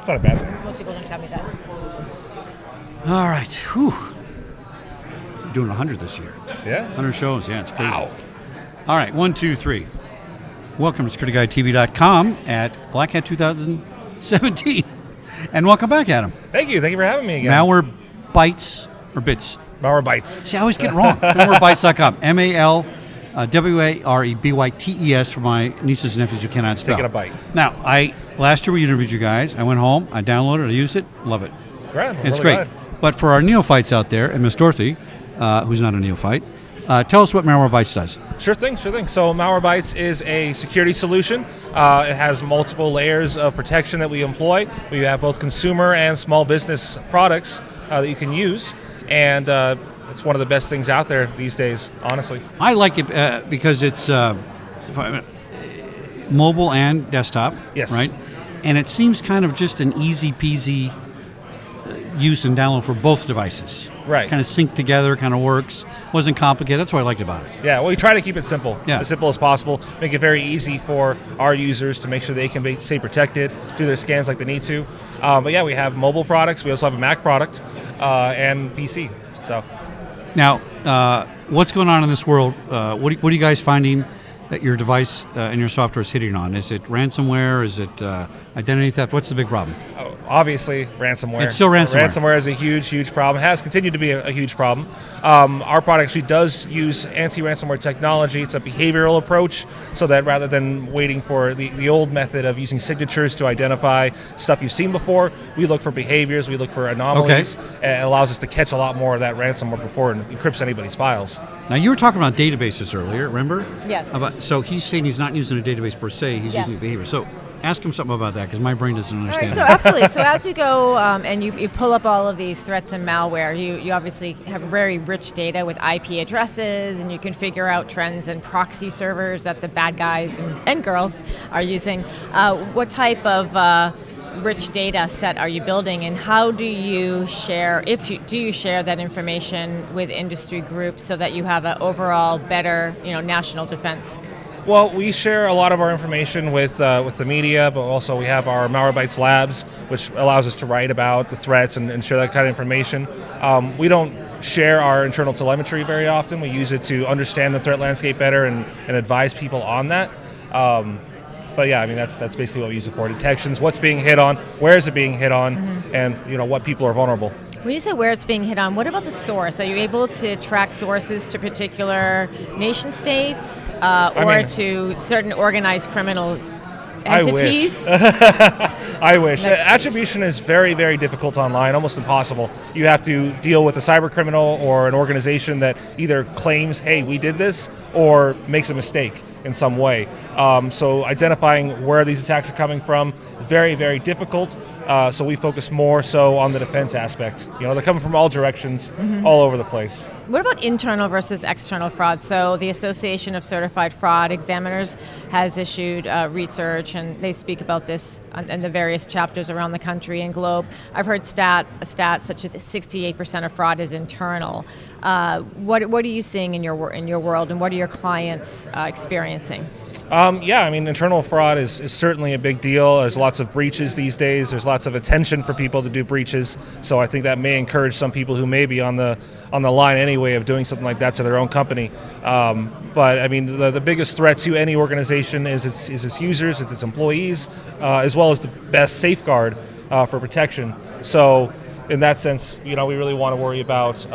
It's not a bad thing. Most people don't tell me that. All right. Whew. We're doing 100 this year. Yeah? 100 shows. Yeah, it's crazy. Wow. All right, 1, 2, 3. Welcome to SecurityGuideTV.com at Black Hat 2017. And welcome back, Adam. Thank you for having me again. Malware Bytes or Bits? Malware Bytes. See, I always get it wrong. Malwarebytes.com. MALWAREBYTES for my nieces and nephews who cannot spell. Taking a bite. Now, last year we interviewed you guys. I went home, I downloaded it, I used it, love it. Great. It's great. But for our neophytes out there, and Miss Dorothy, who's not a neophyte, tell us what Malwarebytes does. Sure thing. So Malwarebytes is a security solution. It has multiple layers of protection that we employ. We have both consumer and small business products that you can use, and it's one of the best things out there these days, honestly. I like it because it's mobile and desktop, Yes. right? And it seems kind of just an easy peasy use and download for both devices. Right. Kind of sync together, kind of works. Wasn't complicated. That's what I liked about it. Yeah, well, we try to keep it simple, Yeah. as simple as possible. Make it very easy for our users to make sure they can stay protected, do their scans like they need to. But yeah, we have mobile products. We also have a Mac product and PC. So. Now, what's going on in this world? What are you guys finding that your device and your software is hitting on? Is it ransomware? Is it identity theft? What's the big problem? Obviously, ransomware. It's still ransomware. Ransomware is a huge problem. It has continued to be a huge problem. Our product actually does use anti-ransomware technology. It's a behavioral approach, so that rather than waiting for the old method of using signatures to identify stuff you've seen before, we look for behaviors, we look for anomalies, and it allows us to catch a lot more of that ransomware before it encrypts anybody's files. Now, you were talking about databases earlier, remember? Yes. So he's saying he's not using a database per se, he's Yes. using behavior. So ask him something about that, because my brain doesn't All understand right, so it. absolutely. So as you go and you pull up all of these threats and malware, you obviously have very rich data with IP addresses, and you can figure out trends and proxy servers that the bad guys and girls are using. What type of rich data set are you building, and how do you share, do you share that information with industry groups so that you have an overall better national defense? Well, we share a lot of our information with the media, but also we have our Malwarebytes labs, which allows us to write about the threats and share that kind of information. We don't share our internal telemetry very often. We use it to understand the threat landscape better and advise people on that. But yeah, I mean that's basically what we use it for: detections, what's being hit on, where is it being hit on, and what people are vulnerable. When you say where it's being hit on, what about the source? Are you able to track sources to particular nation states to certain organized criminal entities? I wish. That's Attribution is very, very difficult online, almost impossible. You have to deal with a cyber criminal or an organization that either claims, hey, we did this, or makes a mistake in some way. So identifying where these attacks are coming from, very, very difficult. So we focus more so on the defense aspect. They're coming from all directions, all over the place. What about internal versus external fraud? So the Association of Certified Fraud Examiners has issued research, and they speak about this in the various chapters around the country and globe. I've heard stats such as 68% of fraud is internal. What are you seeing in your world, and what are your clients experiencing? Internal fraud is certainly a big deal. There's lots of breaches these days. There's lots of attention for people to do breaches. So I think that may encourage some people who may be on the line anyway of doing something like that to their own company. But I mean, the biggest threat to any organization is its users, it's its employees, as well as the best safeguard for protection. So in that sense, we really want to worry about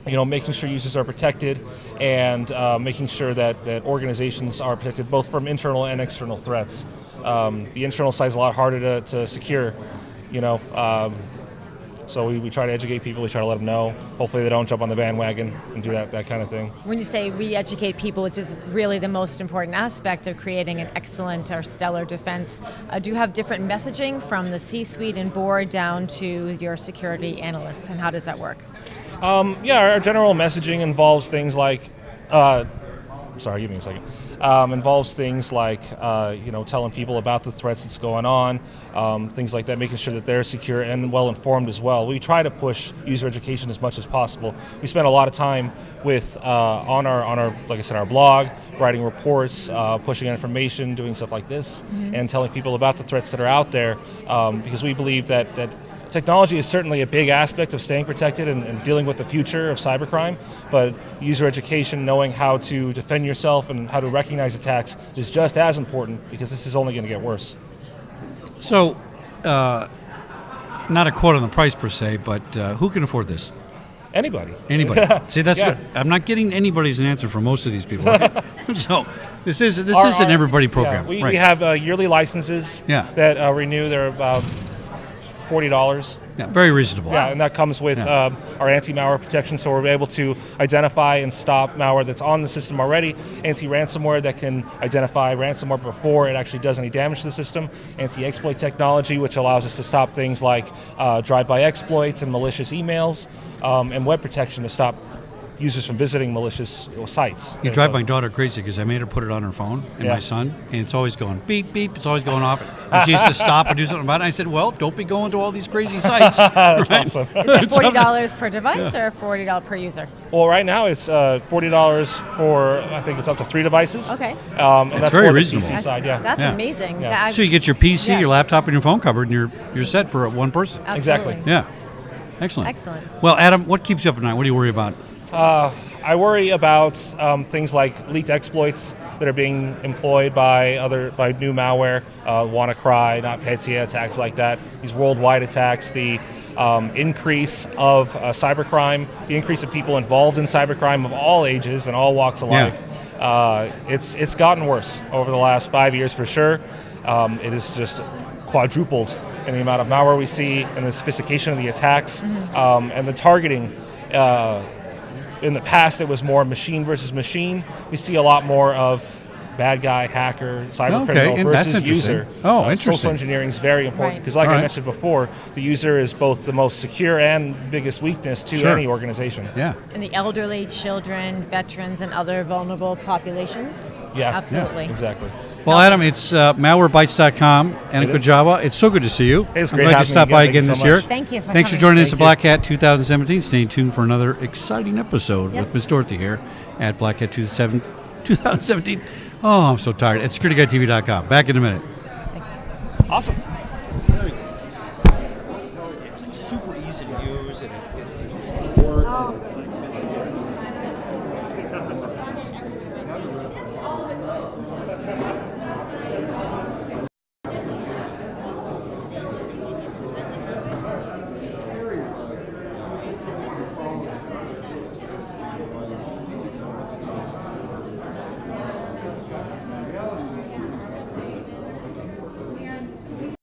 making sure users are protected, and making sure that organizations are protected both from internal and external threats. The internal side is a lot harder to secure, so we try to educate people, we try to let them know. Hopefully they don't jump on the bandwagon and do that kind of thing. When you say we educate people, which is really the most important aspect of creating an excellent or stellar defense, do you have different messaging from the C-suite and board down to your security analysts, and how does that work? Our general messaging involves things like, sorry, give me a second. involves things like telling people about the threats that's going on, things like that, making sure that they're secure and well informed as well. We try to push user education as much as possible. We spend a lot of time with on our like I said, our blog, writing reports, pushing information, doing stuff like this, and telling people about the threats that are out there, because we believe that technology is certainly a big aspect of staying protected and dealing with the future of cybercrime, but user education, knowing how to defend yourself and how to recognize attacks is just as important, because this is only going to get worse. So, not a quote on the price per se, but who can afford this? Anybody. Anybody. See, that's Yeah. good. I'm not getting anybody's an answer from most of these people. Right? So this is an everybody program. Yeah, right. we have yearly licenses Yeah. that renew. They're about $40. Yeah, very reasonable. Yeah, and that comes with our anti-malware protection, so we're able to identify and stop malware that's on the system already, anti-ransomware that can identify ransomware before it actually does any damage to the system, anti-exploit technology, which allows us to stop things like drive-by exploits and malicious emails, and web protection to stop users from visiting malicious sites. You drive my daughter crazy because I made her put it on her phone, and Yeah. my son, and it's always going beep, beep, it's always going off. And she has to stop and do something about it. And I said, well, don't be going to all these crazy sites. That's Right? awesome. Is it $40 per device or $40 per user? Well, right now it's $40 for, I think it's up to 3 devices. Okay. And that's very for the reasonable. PC side, yeah. That's Yeah. amazing. Yeah. That- So you get your PC, Yes. your laptop, and your phone covered, and you're set for one person. Absolutely. Exactly. Yeah. Excellent. Excellent. Well, Adam, what keeps you up at night? What do you worry about? I worry about things like leaked exploits that are being employed by new malware, WannaCry, NotPetya, attacks like that. These worldwide attacks, the increase of cybercrime, the increase of people involved in cybercrime of all ages and all walks of Yeah. life. It's gotten worse over the last 5 years for sure. It is just quadrupled in the amount of malware we see and the sophistication of the attacks, and the targeting. In the past, it was more machine versus machine. We see a lot more of bad guy, hacker, cyber criminal and that's versus interesting. user. Oh, Social interesting. engineering is very important Right. because, like All I right. mentioned before, the user is both the most secure and biggest weakness to Sure. any organization. Yeah. And the elderly, children, veterans, and other vulnerable populations. Yeah. Absolutely. Exactly. Well, Adam, it's malwarebytes.com. Adam It is. Kujawa, it's so good to see you. It's I'm great glad you having stopped me by again. again Thank you this so year. much. Thank you for Thanks for coming. joining us at Thank Black Hat 2017. Stay tuned for another exciting episode Yes. with Miss Dorothy here at Black Hat 2017. Oh, I'm so tired. At SecurityGuideTV.com. Back in a minute. Awesome. It's super easy to use. And